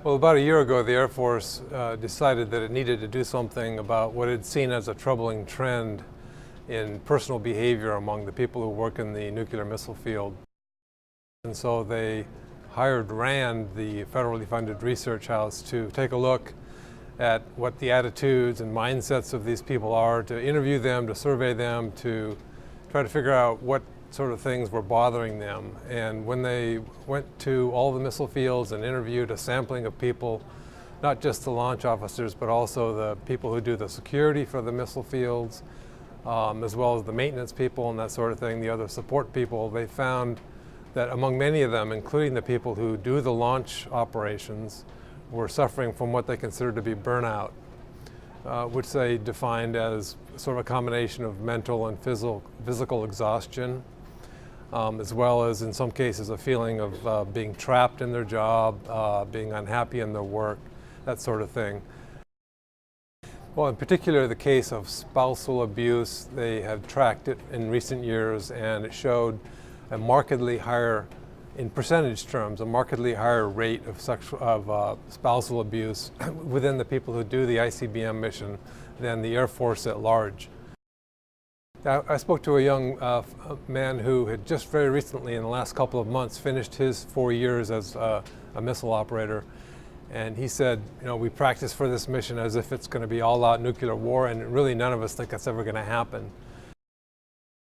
Well, about a year ago, the Air Force decided that it needed to do something about what it seen as a troubling trend in personal behavior among the people who work in the nuclear missile field. And so they hired RAND, the federally funded research house, to take a look at what the attitudes and mindsets of these people are, to interview them, to survey them, to try to figure out what sort of things were bothering them. And when they went to all the missile fields and interviewed a sampling of people, not just the launch officers, but also the people who do the security for the missile fields, as well as the maintenance people and that sort of thing, the other support people, they found that among many of them, including the people who do the launch operations, were suffering from what they considered to be burnout, which they defined as sort of a combination of mental and physical exhaustion, as well as in some cases a feeling of being trapped in their job, being unhappy in their work, that sort of thing. Well, in particular, the case of spousal abuse, they have tracked it in recent years, and it showed a markedly higher, in percentage terms, a markedly higher rate of spousal abuse within the people who do the ICBM mission than the Air Force at large. I spoke to a young man who had just very recently, in the last couple of months, finished his 4 years as a missile operator. And he said, you know, we practice for this mission as if it's going to be all-out nuclear war, and really none of us think that's ever going to happen.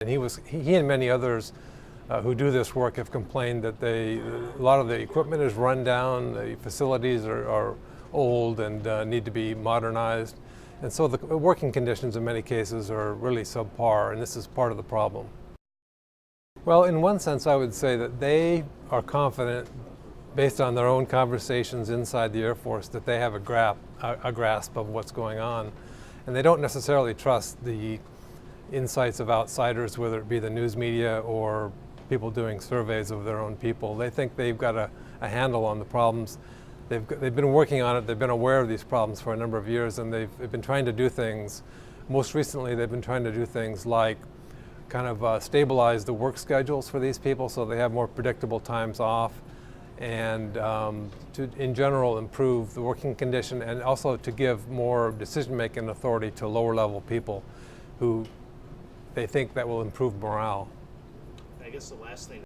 And he and many others who do this work have complained that a lot of the equipment is run down, the facilities are old and need to be modernized. And so the working conditions in many cases are really subpar, and this is part of the problem. Well, in one sense, I would say that they are confident, based on their own conversations inside the Air Force, that they have a grasp of what's going on. And they don't necessarily trust the insights of outsiders, whether it be the news media or people doing surveys of their own people. They think they've got a handle on the problems. They've been working on it, they've been aware of these problems for a number of years, and they've been trying to do things. Most recently, they've been trying to do things like kind of stabilize the work schedules for these people so they have more predictable times off, and to, in general, improve the working condition, and also to give more decision-making authority to lower-level people who they think that will improve morale. I guess the last thing